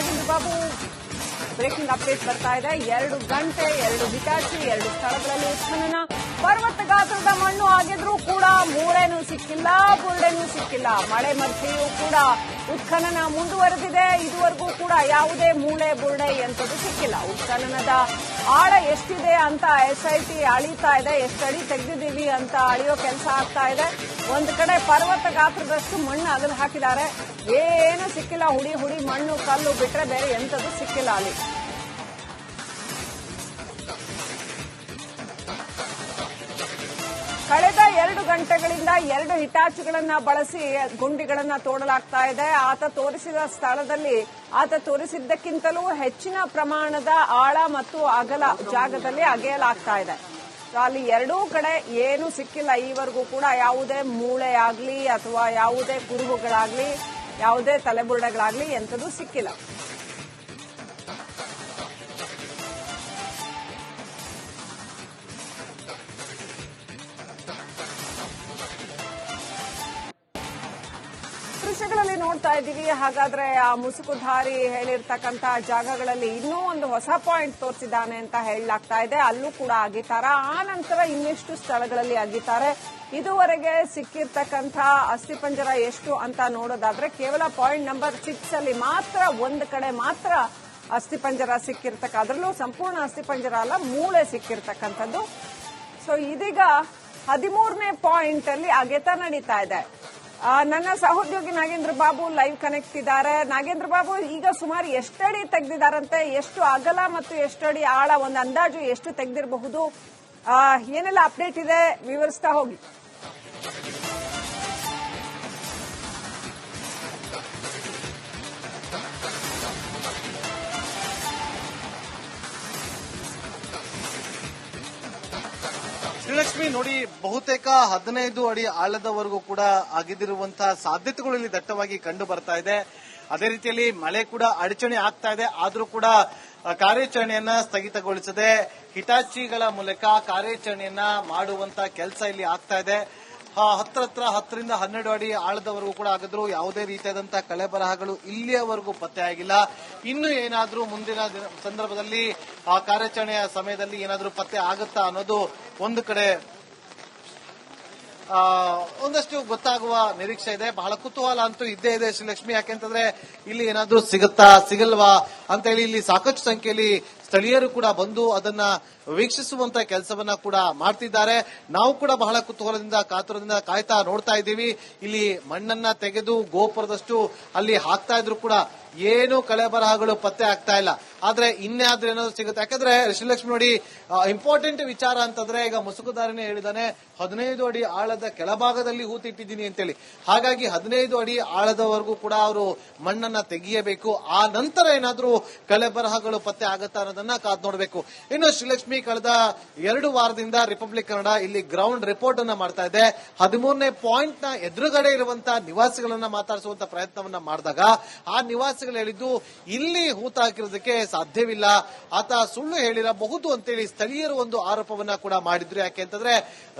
Nagendra Babu breaking update ಬರ್ತಾ ಇದೆ. 2 ಗಂಟೆ 2 ಹಿಟಾಚಿ 2 ಸ್ಥಳಗಳಲ್ಲಿ ಉತ್ಖನನ. ಪರ್ವತ ಗಾತ್ರದ ಮಣ್ಣು ಆಗಿದ್ರೂ ಕೂಡ ಮೂಳೆನೂ ಸಿಕ್ಕಿಲ್ಲ, ಬುರುಡೆನೂ ಸಿಕ್ಕಿಲ್ಲ. ಮಳೆ ಮಧ್ಯೆಯೂ ಕೂಡ ಉತ್ಖನನ ಮುಂದುವರೆದಿದೆ. ಇದುವರೆಗೂ ಕೂಡ ಯಾವುದೇ ಮೂಳೆ ಬುರುಡೆ ಎಂಥದ್ದು ಸಿಕ್ಕಿಲ್ಲ. ಉತ್ಖನನದ ಆಳ ಎಷ್ಟಿದೆ ಅಂತ SIT ಅಳೀತಾ ಇದೆ. ಎಷ್ಟು ಅಡಿ ತೆಗೆದಿದ್ದೀವಿ ಅಂತ ಅಳಿಯೋ ಕೆಲಸ ಆಗ್ತಾ ಇದೆ. ಒಂದು ಕಡೆ ಪರ್ವತ ಗಾತ್ರದಷ್ಟು ಮಣ್ಣು ಅಗದು ಹಾಕಿದ್ದಾರೆ. ಏನು ಸಿಕ್ಕಿಲ್ಲ. ಹುಡಿ ಹುಡಿ ಮಣ್ಣು ಕಲ್ಲು ಬಿಟ್ರೆ ಬೇರೆ ಎಂಥದ್ದು ಸಿಕ್ಕಿಲ್ಲ ಅಲ್ಲಿ. ಕಳೆದ 2 ಗಂಟೆಗಳಿಂದ 2 ಹಿಟಾಚಿಗಳನ್ನ ಬಳಸಿ ಗುಂಡಿಗಳನ್ನ ತೋಡಲಾಗ್ತಾ ಇದೆ. ಆತ ತೋರಿಸಿದ ಸ್ಥಳದಲ್ಲಿ ಆತ ತೋರಿಸಿದ್ದಕ್ಕಿಂತಲೂ ಹೆಚ್ಚಿನ ಪ್ರಮಾಣದ ಆಳ ಮತ್ತು ಅಗಲ ಜಾಗದಲ್ಲಿ ಅಗೆಯಲಾಗ್ತಾ ಇದೆ. ಅಲ್ಲಿ ಎರಡೂ ಕಡೆ ಏನು ಸಿಕ್ಕಿಲ್ಲ. ಈವರೆಗೂ ಕೂಡ ಯಾವುದೇ ಮೂಳೆ ಆಗ್ಲಿ ಅಥವಾ ಯಾವುದೇ ಕುರುಹುಗಳಾಗ್ಲಿ ಯಾವುದೇ ತಲೆಬುರುಡೆಗಳಾಗ್ಲಿ ಎಂಥದ್ದು ಸಿಕ್ಕಿಲ್ಲ. ದೃಶ್ಯಗಳಲ್ಲಿ ನೋಡ್ತಾ ಇದ್ದೀವಿ. ಹಾಗಾದ್ರೆ ಆ ಮುಸುಕುಧಾರಿ ಹೇಳಿರ್ತಕ್ಕಂಥ ಜಾಗಗಳಲ್ಲಿ ಇನ್ನೂ ಒಂದು ಹೊಸ ಪಾಯಿಂಟ್ ತೋರಿಸಿದ್ದಾನೆ ಅಂತ ಹೇಳಲಾಗ್ತಾ ಇದೆ. ಅಲ್ಲೂ ಕೂಡ ಅಗಿತಾರ. ಆ ನಂತರ ಇನ್ನೆಷ್ಟು ಸ್ಥಳಗಳಲ್ಲಿ ಅಗಿತಾರೆ. ಇದುವರೆಗೆ ಸಿಕ್ಕಿರ್ತಕ್ಕಂಥ ಅಸ್ಥಿಪಂಜರ ಎಷ್ಟು ಅಂತ ನೋಡೋದಾದ್ರೆ ಕೇವಲ ಪಾಯಿಂಟ್ ನಂಬರ್ 6 ಅಲ್ಲಿ ಮಾತ್ರ ಒಂದು ಕಡೆ ಮಾತ್ರ ಅಸ್ಥಿಪಂಜರ ಸಿಕ್ಕಿರ್ತಕ್ಕ, ಅದರಲ್ಲೂ ಸಂಪೂರ್ಣ ಅಸ್ಥಿಪಂಜರ ಅಲ್ಲ, ಮೂಳೆ ಸಿಕ್ಕಿರ್ತಕ್ಕಂಥದ್ದು. ಸೊ ಇದೀಗ 13ನೇ ಪಾಯಿಂಟ್ ಅಲ್ಲಿ ಅಗೆತ ನಡೀತಾ ಇದೆ. ನನ್ನ ಸಹೋದ್ಯೋಗಿ ನಾಗೇಂದ್ರ ಬಾಬು ಲೈವ್ ಕನೆಕ್ಟ್ ಇದ್ದಾರೆ. ನಾಗೇಂದ್ರ ಬಾಬು, ಈಗ ಸುಮಾರು ಎಷ್ಟಡಿ ತೆಗೆದಿದ್ದಾರಂತೆ? ಎಷ್ಟು ಅಗಲ ಮತ್ತು ಎಷ್ಟಡಿ ಆಳ, ಒಂದು ಅಂದಾಜು ಎಷ್ಟು ತೆಗೆದಿರಬಹುದು? ಏನೆಲ್ಲ ಅಪ್ಡೇಟ್ ಇದೆ ವಿವರಿಸ್ತಾ ಹೋಗಿ. ಶ್ರೀಲಕ್ಷ್ಮಿ, ನೋಡಿ, ಬಹುತೇಕ 15 ಅಡಿ ಆಳದವರೆಗೂ ಕೂಡ ಅಗೆದಿರುವಂತಹ ಸಾಧ್ಯತೆಗಳು ಇಲ್ಲಿ ದಟ್ಟವಾಗಿ ಕಂಡು ಬರ್ತಾ ಇದೆ. ಅದೇ ರೀತಿಯಲ್ಲಿ ಮಳೆ ಕೂಡ ಅಡಚಣೆ ಆಗ್ತಾ ಇದೆ. ಆದ್ರೂ ಕೂಡ ಕಾರ್ಯಾಚರಣೆಯನ್ನ ಸ್ಥಗಿತಗೊಳಿಸದೆ ಹಿಟಾಚಿಗಳ ಮೂಲಕ ಕಾರ್ಯಾಚರಣೆಯನ್ನ ಮಾಡುವಂತ ಕೆಲಸ ಇಲ್ಲಿ ಆಗ್ತಾ ಇದೆ. 10ರಿಂದ 12 ಅಡಿ ಆಳದವರೆಗೂ ಕೂಡ ಆಗಿದ್ರು ಯಾವುದೇ ರೀತಿಯಾದಂತಹ ಕಳೆಬರಹಗಳು ಇಲ್ಲಿಯವರೆಗೂ ಪತ್ತೆ ಆಗಿಲ್ಲ. ಇನ್ನು ಏನಾದ್ರೂ ಮುಂದಿನ ಸಂದರ್ಭದಲ್ಲಿ ಆ ಕಾರ್ಯಾಚರಣೆಯ ಸಮಯದಲ್ಲಿ ಏನಾದ್ರೂ ಪತ್ತೆ ಆಗುತ್ತಾ ಅನ್ನೋದು ಒಂದು ಕಡೆ ಒಂದಷ್ಟು ಗೊತ್ತಾಗುವ ನಿರೀಕ್ಷೆ ಇದೆ. ಬಹಳ ಕುತೂಹಲ ಅಂತೂ ಇದ್ದೇ ಇದೆ ಶ್ರೀಲಕ್ಷ್ಮಿ. ಯಾಕೆಂತಂದ್ರೆ ಇಲ್ಲಿ ಏನಾದ್ರೂ ಸಿಗುತ್ತಾ ಸಿಗಲ್ವಾ ಅಂತ ಹೇಳಿ ಇಲ್ಲಿ ಸಾಕಷ್ಟು ಸಂಖ್ಯೆಯಲ್ಲಿ ಸ್ಥಳೀಯರು ಕೂಡ ಬಂದು ಅದನ್ನ ವೀಕ್ಷಿಸುವಂತ ಕೆಲಸವನ್ನ ಕೂಡ ಮಾಡ್ತಿದ್ದಾರೆ. ನಾವು ಕೂಡ ಬಹಳ ಕುತೂಹಲದಿಂದ ಕಾತುರದಿಂದ ಕಾಯ್ತಾ ನೋಡ್ತಾ ಇದ್ದೀವಿ. ಇಲ್ಲಿ ಮಣ್ಣನ್ನ ತೆಗೆದು ಗೋಪುರದಷ್ಟು ಅಲ್ಲಿ ಹಾಕ್ತಾ ಇದ್ರು ಕೂಡ ಏನು ಕಳೆ ಬರಹಗಳು ಪತ್ತೆ ಆಗ್ತಾ ಇಲ್ಲ. ಆದ್ರೆ ಇನ್ನಾದ್ರೂ ಏನಾದ್ರು ಸಿಗುತ್ತೆ. ಯಾಕಂದ್ರೆ ಶ್ರೀಲಕ್ಷ್ಮಿ, ನೋಡಿ, ಇಂಪಾರ್ಟೆಂಟ್ ವಿಚಾರ ಅಂತಂದ್ರೆ ಈಗ ಮುಸುಕುದಾರನೇ ಹೇಳಿದಾನೆ 15 ಅಡಿ ಆಳದ ಕೆಳಭಾಗದಲ್ಲಿ ಹೂತಿಟ್ಟಿದ್ದೀನಿ ಅಂತೇಳಿ. ಹಾಗಾಗಿ 15 ಅಡಿ ಆಳದವರೆಗೂ ಕೂಡ ಅವರು ಮಣ್ಣನ್ನ ತೆಗೆಯಬೇಕು. ಆ ನಂತರ ಏನಾದ್ರೂ ಕಳೆ ಬರಹಗಳು ಪತ್ತೆ ಆಗುತ್ತಾ ಅನ್ನೋದನ್ನ ಕಾದ್ ನೋಡ್ಬೇಕು. ಇನ್ನು ಶ್ರೀಲಕ್ಷ್ಮಿ, ಕಳೆದ 2 ವಾರದಿಂದ ರಿಪಬ್ಲಿಕ್ ಕನ್ನಡ ಇಲ್ಲಿ ಗ್ರೌಂಡ್ ರಿಪೋರ್ಟ್ ಅನ್ನ ಮಾಡ್ತಾ ಇದೆ. 13ನೇ ಪಾಯಿಂಟ್ ನ ಎದುರುಗಡೆ ಇರುವಂತಹ ನಿವಾಸಿಗಳನ್ನ ಮಾತಾಡಿಸುವಂತ ಪ್ರಯತ್ನವನ್ನ ಮಾಡಿದಾಗ ಆ ನಿವಾಸಿಗಳು ಹೇಳಿದ್ದು ಇಲ್ಲಿ ಹೂತ ಹಾಕಿರೋದಕ್ಕೆ ಸಾಧ್ಯವಿಲ್ಲ, ಆತ ಸುಳ್ಳು ಹೇಳಿರಬಹುದು ಅಂತೇಳಿ ಸ್ಥಳೀಯರು ಒಂದು ಆರೋಪವನ್ನ ಕೂಡ ಮಾಡಿದ್ರು. ಯಾಕೆಂತಂದ್ರೆ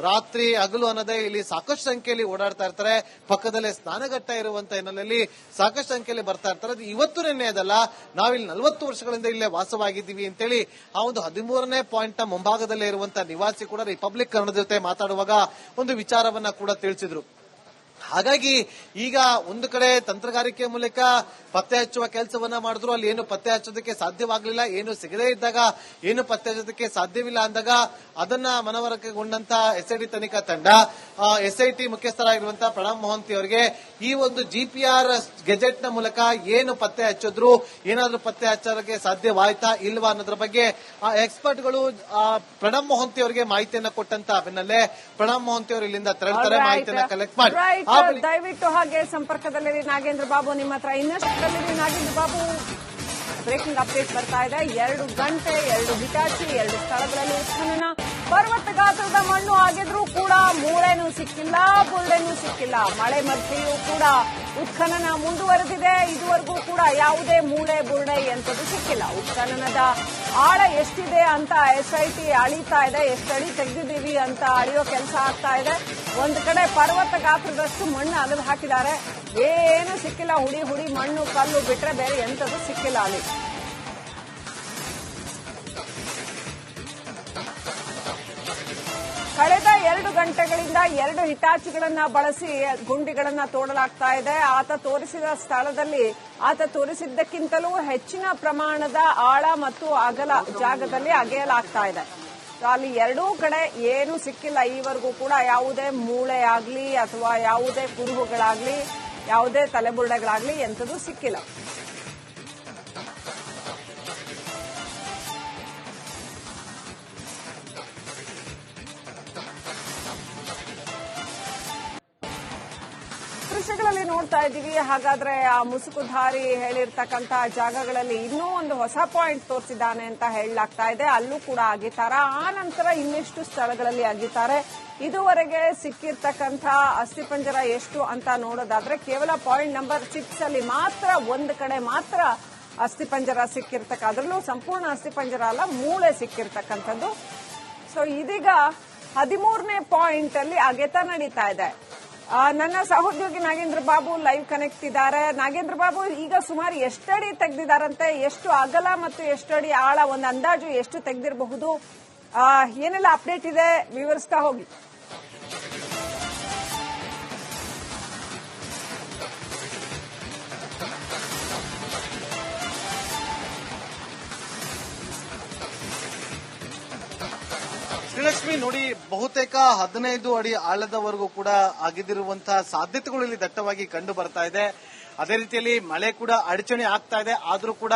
ರಾತ್ರಿ ಹಗಲು ಅನ್ನೋದೇ ಇಲ್ಲಿ ಸಾಕಷ್ಟು ಸಂಖ್ಯೆಯಲ್ಲಿ ಓಡಾಡ್ತಾ ಇರ್ತಾರೆ. ಪಕ್ಕದಲ್ಲೇ ಸ್ನಾನಘಟ್ಟ ಇರುವಂತ ಹಿನ್ನೆಲೆಯಲ್ಲಿ ಸಾಕಷ್ಟು ಸಂಖ್ಯೆಯಲ್ಲಿ ಬರ್ತಾ ಇರ್ತಾರೆ. ಅದು ಇವತ್ತು ನಿನ್ನೆ ಅದಲ್ಲ, ನಾವಿಲ್ಲಿ 40 ವರ್ಷಗಳಿಂದ ಇಲ್ಲೇ ವಾಸವಾಗಿದ್ದೀವಿ ಅಂತೇಳಿ ಆ ಒಂದು 13ನೇ ಪಾಯಿಂಟ್ ನ ಮುಂಭಾಗದಲ್ಲೇ ಇರುವಂತಹ ನಿವಾಸಿ ಕೂಡ ರಿಪಬ್ಲಿಕ್ ಕನ್ನಡ ಜೊತೆ ಮಾತಾಡುವಾಗ ಒಂದು ವಿಚಾರವನ್ನ ಕೂಡ ತಿಳಿಸಿದ್ರು. ಹಾಗಾಗಿ ಈಗ ಒಂದು ಕಡೆ ತಂತ್ರಗಾರಿಕೆ ಮೂಲಕ ಪತ್ತೆ ಹಚ್ಚುವ ಕೆಲಸವನ್ನ ಮಾಡಿದ್ರು. ಅಲ್ಲಿ ಏನು ಪತ್ತೆ ಹಚ್ಚೋದಕ್ಕೆ ಸಾಧ್ಯವಾಗಲಿಲ್ಲ, ಏನು ಸಿಗದೇ ಇದ್ದಾಗ ಏನು ಪತ್ತೆ ಹಚ್ಚೋದಕ್ಕೆ ಸಾಧ್ಯವಿಲ್ಲ ಅಂದಾಗ ಅದನ್ನ ಮನವರಿಕೆಗೊಂಡಂತ SIT ತನಿಖಾ ತಂಡ SIT ಮುಖ್ಯಸ್ಥರಾಗಿರುವಂತಹ ಪ್ರಣಬ್ ಮೊಹಂತಿ ಅವರಿಗೆ ಈ ಒಂದು GPR ಗೆಜೆಟ್ ನ ಮೂಲಕ ಏನು ಪತ್ತೆ ಹಚ್ಚಿದ್ರು, ಏನಾದ್ರೂ ಪತ್ತೆ ಹಚ್ಚೋದಕ್ಕೆ ಸಾಧ್ಯವಾಯ್ತಾ ಇಲ್ವಾ ಅನ್ನೋದ್ರ ಬಗ್ಗೆ ಎಕ್ಸ್ಪರ್ಟ್ಗಳು ಪ್ರಣಬ್ ಮೊಹಂತಿ ಅವರಿಗೆ ಮಾಹಿತಿಯನ್ನ ಕೊಟ್ಟಂತ ಬೆನ್ನಲ್ಲೇ ಪ್ರಣಬ್ ಮೊಹಂತಿ ಅವರು ಇಲ್ಲಿಂದ ತೆರಳುತ್ತಾರೆ, ಮಾಹಿತಿಯನ್ನ ಕಲೆಕ್ಟ್ ಮಾಡಿ. ದಯವಿಟ್ಟು ಹಾಗೆ ಸಂಪರ್ಕದಲ್ಲಿರಿ ನಾಗೇಂದ್ರ ಬಾಬು, ನಿಮ್ಮ ಹತ್ರ ಇನ್ನಷ್ಟು ನಾಗೇಂದ್ರ ಬಾಬು. ಬ್ರೇಕಿಂಗ್ ಅಪ್ಡೇಟ್ ಬರ್ತಾ ಇದೆ. 2 ಗಂಟೆ 2 ಹಿಟಾಚಿ 2 ಸ್ಥಳಗಳಲ್ಲಿ ಉತ್ಖನನ. ಪರ್ವತ ಗಾತ್ರದ ಮಣ್ಣು ಆಗಿದ್ರೂ ಕೂಡ ಮೂಳೆನೂ ಸಿಕ್ಕಿಲ್ಲ, ಬುರುಡೆನೂ ಸಿಕ್ಕಿಲ್ಲ. ಮಳೆ ಮಧ್ಯೆಯೂ ಕೂಡ ಉತ್ಖನನ ಮುಂದುವರೆದಿದೆ. ಇದುವರೆಗೂ ಕೂಡ ಯಾವುದೇ ಮೂಳೆ ಬುರುಡೆ ಎಂಥದ್ದು ಸಿಕ್ಕಿಲ್ಲ. ಉತ್ಖನನದ ಆಳ ಎಷ್ಟಿದೆ ಅಂತ SIT ಅಳೀತಾ ಇದೆ. ಎಷ್ಟು ಅಡಿ ತೆಗೆದಿದ್ದೀವಿ ಅಂತ ಅಳಿಯೋ ಕೆಲಸ ಆಗ್ತಾ ಇದೆ. ಒಂದು ಕಡೆ ಪರ್ವತ ಗಾತ್ರದಷ್ಟು ಮಣ್ಣು ಅಗದು ಹಾಕಿದ್ದಾರೆ. ಏನು ಸಿಕ್ಕಿಲ್ಲ, ಹುಡಿ ಹುಡಿ ಮಣ್ಣು ಕಲ್ಲು ಬಿಟ್ರೆ ಬೇರೆ ಎಂಥದ್ದು ಸಿಕ್ಕಿಲ್ಲ ಅಲ್ಲಿ. ಕಳೆದ 2 ಗಂಟೆಗಳಿಂದ 2 ಹಿಟಾಚಿಗಳನ್ನ ಬಳಸಿ ಗುಂಡಿಗಳನ್ನ ತೋಡಲಾಗ್ತಾ ಇದೆ. ಆತ ತೋರಿಸಿದ ಸ್ಥಳದಲ್ಲಿ ಆತ ತೋರಿಸಿದ್ದಕ್ಕಿಂತಲೂ ಹೆಚ್ಚಿನ ಪ್ರಮಾಣದ ಆಳ ಮತ್ತು ಅಗಲ ಜಾಗದಲ್ಲಿ ಅಗೆಯಲಾಗ್ತಾ ಇದೆ. ಅಲ್ಲಿ ಎರಡೂ ಕಡೆ ಏನು ಸಿಕ್ಕಿಲ್ಲ ಈವರೆಗೂ ಕೂಡ. ಯಾವುದೇ ಮೂಳೆ ಆಗ್ಲಿ ಅಥವಾ ಯಾವುದೇ ಕುರುಹುಗಳಾಗ್ಲಿ ಯಾವುದೇ ತಲೆಬುರುಡೆಗಳಾಗ್ಲಿ ಎಂಥದ್ದು ಸಿಕ್ಕಿಲ್ಲ. ದೃಶ್ಯಗಳಲ್ಲಿ ನೋಡ್ತಾ ಇದ್ದೀವಿ. ಹಾಗಾದ್ರೆ ಆ ಮುಸುಕುಧಾರಿ ಹೇಳಿರ್ತಕ್ಕಂತ ಜಾಗಗಳಲ್ಲಿ ಇನ್ನೂ ಒಂದು ಹೊಸ ಪಾಯಿಂಟ್ ತೋರಿಸಿದ್ದಾನೆ ಅಂತ ಹೇಳಲಾಗ್ತಾ ಇದೆ. ಅಲ್ಲೂ ಕೂಡ ಅಗಿತಾರ. ಆ ನಂತರ ಇನ್ನೆಷ್ಟು ಸ್ಥಳಗಳಲ್ಲಿ ಅಗಿತಾರೆ. ಇದುವರೆಗೆ ಸಿಕ್ಕಿರ್ತಕ್ಕಂಥ ಅಸ್ಥಿಪಂಜರ ಎಷ್ಟು ಅಂತ ನೋಡೋದಾದ್ರೆ ಕೇವಲ ಪಾಯಿಂಟ್ ನಂಬರ್ 6 ಅಲ್ಲಿ ಮಾತ್ರ ಒಂದು ಕಡೆ ಮಾತ್ರ ಅಸ್ಥಿಪಂಜರ ಸಿಕ್ಕಿರ್ತಕ್ಕ, ಅದರಲ್ಲೂ ಸಂಪೂರ್ಣ ಅಸ್ಥಿಪಂಜರ ಅಲ್ಲ, ಮೂಳೆ ಸಿಕ್ಕಿರ್ತಕ್ಕಂಥದ್ದು. ಸೊ ಇದೀಗ 13ನೇ ಪಾಯಿಂಟ್ ಅಲ್ಲಿ ಅಗೆತ ನಡೀತಾ ಇದೆ. ನನ್ನ ಸಹೋದ್ಯೋಗಿ ನಾಗೇಂದ್ರ ಬಾಬು ಲೈವ್ ಕನೆಕ್ಟ್ ಇದ್ದಾರೆ. ನಾಗೇಂದ್ರ ಬಾಬು, ಈಗ ಸುಮಾರು ಎಷ್ಟಡಿ ತೆಗೆದಿದ್ದಾರಂತೆ, ಎಷ್ಟು ಅಗಲ ಮತ್ತು ಎಷ್ಟಡಿ ಆಳ, ಒಂದು ಅಂದಾಜು ಎಷ್ಟು ತೆಗೆದಿರಬಹುದು, ಏನೆಲ್ಲ ಅಪ್ಡೇಟ್ ಇದೆ ವಿವರಿಸ್ತಾ ಹೋಗಿ. ಶ್ರೀಲಕ್ಷ್ಮಿ, ನೋಡಿ, ಬಹುತೇಕ 15 ಅಡಿ ಆಳದವರೆಗೂ ಕೂಡ ಅಗೆದಿರುವಂತಹ ಸಾಧ್ಯತೆಗಳು ಇಲ್ಲಿ ದಟ್ಟವಾಗಿ ಕಂಡು ಬರ್ತಾ ಇದೆ. ಅದೇ ರೀತಿಯಲ್ಲಿ ಮಳೆ ಕೂಡ ಅಡಚಣೆ ಆಗ್ತಾ ಇದೆ. ಆದ್ರೂ ಕೂಡ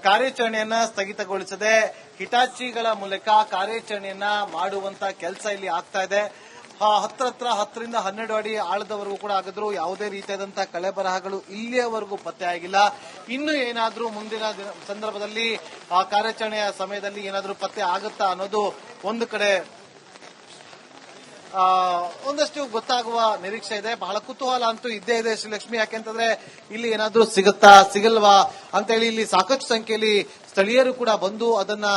ಕಾರ್ಯಾಚರಣೆಯನ್ನ ಸ್ಥಗಿತಗೊಳಿಸದೆ ಹಿಟಾಚಿಗಳ ಮೂಲಕ ಕಾರ್ಯಾಚರಣೆಯನ್ನ ಮಾಡುವಂತ ಕೆಲಸ ಇಲ್ಲಿ ಆಗ್ತಾ ಇದೆ. 10ರಿಂದ 12 ಅಡಿ ಆಳದವರೆಗೂ ಕೂಡ ಆಗಿದ್ರು ಯಾವುದೇ ರೀತಿಯಾದಂತಹ ಕಳೆಬರಹಗಳು ಇಲ್ಲಿಯವರೆಗೂ ಪತ್ತೆ ಆಗಿಲ್ಲ. ಇನ್ನು ಏನಾದ್ರೂ ಮುಂದಿನ ಸಂದರ್ಭದಲ್ಲಿ ಆ ಕಾರ್ಯಾಚರಣೆಯ ಸಮಯದಲ್ಲಿ ಏನಾದ್ರೂ ಪತ್ತೆ ಆಗುತ್ತಾ ಅನ್ನೋದು ಒಂದು ಕಡೆ ಒಂದಷ್ಟು ಗೊತ್ತಾಗುವ ನಿರೀಕ್ಷೆ ಇದೆ. ಬಹಳ ಕುತೂಹಲ ಅಂತೂ ಇದ್ದೇ ಇದೆ ಶ್ರೀಲಕ್ಷ್ಮಿ. ಯಾಕೆಂತಂದ್ರೆ ಇಲ್ಲಿ ಏನಾದ್ರೂ ಸಿಗುತ್ತಾ ಸಿಗಲ್ವಾ ಅಂತ ಹೇಳಿ ಇಲ್ಲಿ ಸಾಕಷ್ಟು ಸಂಖ್ಯೆಯಲ್ಲಿ ಸ್ಥಳೀಯರು ಕೂಡ ಬಂದು ಅದನ್ನ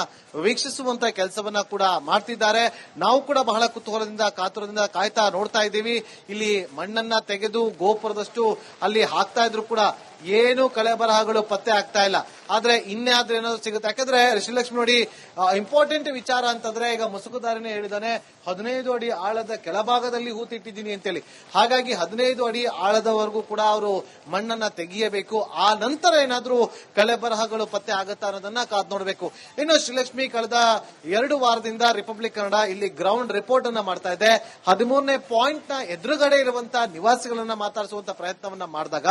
ವೀಕ್ಷಿಸುವಂತ ಕೆಲಸವನ್ನ ಕೂಡ ಮಾಡ್ತಿದ್ದಾರೆ. ನಾವು ಕೂಡ ಬಹಳ ಕುತೂಹಲದಿಂದ ಕಾತುರದಿಂದ ಕಾಯ್ತಾ ನೋಡ್ತಾ ಇದ್ದೀವಿ. ಇಲ್ಲಿ ಮಣ್ಣನ್ನ ತೆಗೆದು ಗೋಪುರದಷ್ಟು ಅಲ್ಲಿ ಹಾಕ್ತಾ ಇದ್ರು ಕೂಡ ಏನು ಕಳೆ ಬರಹಗಳು ಪತ್ತೆ ಆಗ್ತಾ ಇಲ್ಲ. ಆದ್ರೆ ಇನ್ನಾದ್ರೂ ಏನಾದ್ರು ಸಿಗುತ್ತೆ. ಯಾಕಂದ್ರೆ ಶ್ರೀಲಕ್ಷ್ಮಿ ನೋಡಿ, ಇಂಪಾರ್ಟೆಂಟ್ ವಿಚಾರ ಅಂತಂದ್ರೆ ಈಗ ಮುಸುಕುದಾರಿನೇ ಹೇಳಿದಾನೆ 15 ಅಡಿ ಆಳದ ಕೆಳಭಾಗದಲ್ಲಿ ಹೂತಿಟ್ಟಿದ್ದೀನಿ ಅಂತೇಳಿ. ಹಾಗಾಗಿ 15 ಅಡಿ ಆಳದವರೆಗೂ ಕೂಡ ಅವರು ಮಣ್ಣನ್ನ ತೆಗೆಯಬೇಕು. ಆ ನಂತರ ಏನಾದ್ರೂ ಕಳೆ ಬರಹಗಳು ಪತ್ತೆ ಆಗತ್ತಾ ಅನ್ನೋದನ್ನ ಕಾದ್ ನೋಡಬೇಕು. ಇನ್ನು ಶ್ರೀಲಕ್ಷ್ಮಿ, ಕಳೆದ 2 ವಾರದಿಂದ ರಿಪಬ್ಲಿಕ್ ಕನ್ನಡ ಇಲ್ಲಿ ಗ್ರೌಂಡ್ ರಿಪೋರ್ಟ್ ಅನ್ನ ಮಾಡ್ತಾ ಇದೆ. 13ನೇ ಪಾಯಿಂಟ್ ನ ಎದುರುಗಡೆ ಇರುವಂತಹ ನಿವಾಸಿಗಳನ್ನ ಮಾತಾಡಿಸುವಂತ ಪ್ರಯತ್ನವನ್ನ ಮಾಡಿದಾಗ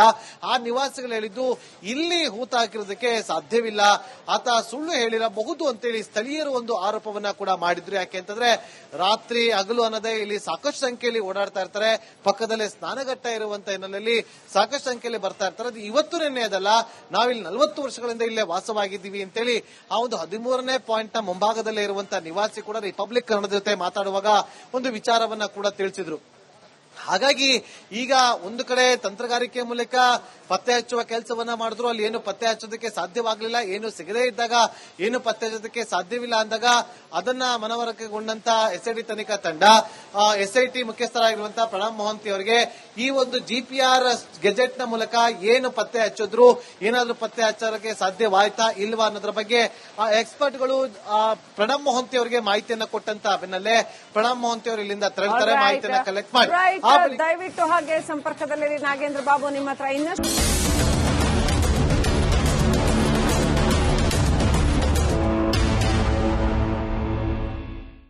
ಆ ನಿವಾಸಿಗಳು ಹೇಳಿದ್ದು ಇಲ್ಲಿ ಹೂತ ಹಾಕಿರೋದಕ್ಕೆ ಸಾಧ್ಯವಿಲ್ಲ, ಆತ ಸುಳ್ಳು ಹೇಳಿರಬಹುದು ಅಂತೇಳಿ ಸ್ಥಳೀಯರು ಒಂದು ಆರೋಪವನ್ನ ಕೂಡ ಮಾಡಿದ್ರು. ಯಾಕೆ ಅಂತಂದ್ರೆ ರಾತ್ರಿ ಹಗಲು ಅನ್ನೋದೇ ಇಲ್ಲಿ ಸಾಕಷ್ಟು ಸಂಖ್ಯೆಯಲ್ಲಿ ಓಡಾಡ್ತಾ ಇರ್ತಾರೆ. ಪಕ್ಕದಲ್ಲೇ ಸ್ನಾನಘಟ್ಟ ಇರುವಂತ ಹಿನ್ನೆಲೆಯಲ್ಲಿ ಸಾಕಷ್ಟು ಸಂಖ್ಯೆಯಲ್ಲಿ ಬರ್ತಾ ಇರ್ತಾರೆ. ಅದು ಇವತ್ತು ನೆನ್ನೆ ಅದಲ್ಲ, ನಾವಿಲ್ಲಿ 40 ವರ್ಷಗಳಿಂದ ಇಲ್ಲೇ ವಾಸವಾಗಿದ್ದೀವಿ ಅಂತೇಳಿ ಆ ಒಂದು 13ನೇ ಪಾಯಿಂಟ್ ನ ಮುಂಭಾಗದಲ್ಲೇ ಇರುವಂತಹ ನಿವಾಸಿ ಕೂಡ ರಿಪಬ್ಲಿಕ್ ಕನ್ನಡದ ಜೊತೆ ಮಾತಾಡುವಾಗ ಒಂದು ವಿಚಾರವನ್ನ ಕೂಡ ತಿಳಿಸಿದ್ರು. ಹಾಗಾಗಿ ಈಗ ಒಂದು ಕಡೆ ತಂತ್ರಗಾರಿಕೆ ಮೂಲಕ ಪತ್ತೆ ಹಚ್ಚುವ ಕೆಲಸವನ್ನ ಮಾಡಿದ್ರು. ಅಲ್ಲಿ ಏನು ಪತ್ತೆ ಹಚ್ಚೋದಕ್ಕೆ ಸಾಧ್ಯವಾಗಲಿಲ್ಲ, ಏನು ಸಿಗದೇ ಇದ್ದಾಗ ಏನು ಪತ್ತೆ ಹಚ್ಚೋದಕ್ಕೆ ಸಾಧ್ಯವಿಲ್ಲ ಅಂದಾಗ ಅದನ್ನ ಮನವರಿಕೆಗೊಂಡಂತ ಎಸ್ಐಟಿ ತನಿಖಾ ತಂಡ ಎಸ್ಐಟಿ ಮುಖ್ಯಸ್ಥರಾಗಿರುವಂತಹ ಪ್ರಣಬ್ ಮೊಹಂತಿ ಅವರಿಗೆ ಈ ಒಂದು ಜಿಪಿಆರ್ ಗೆಜೆಟ್ ನ ಮೂಲಕ ಏನು ಪತ್ತೆ ಹಚ್ಚಿದ್ರು, ಏನಾದ್ರೂ ಪತ್ತೆ ಹಚ್ಚೋದಕ್ಕೆ ಸಾಧ್ಯವಾಯ್ತಾ ಇಲ್ವಾ ಅನ್ನೋದ್ರ ಬಗ್ಗೆ ಎಕ್ಸ್ಪರ್ಟ್ಗಳು ಪ್ರಣಬ್ ಮೊಹಂತಿ ಅವರಿಗೆ ಮಾಹಿತಿಯನ್ನ ಕೊಟ್ಟಂತ ಬೆನ್ನಲ್ಲೇ ಪ್ರಣಬ್ ಮೊಹಂತಿ ಅವರು ಇಲ್ಲಿಂದ ತೆರಳುತ್ತಾರೆ, ಮಾಹಿತಿಯನ್ನ ಕಲೆಕ್ಟ್ ಮಾಡಿ. ದಯವಿಟ್ಟು ಹಾಗೆ ಸಂಪರ್ಕದಲ್ಲಿರಿ ನಾಗೇಂದ್ರ ಬಾಬು, ನಿಮ್ಮ ಹತ್ರ ಇನ್ನಷ್ಟು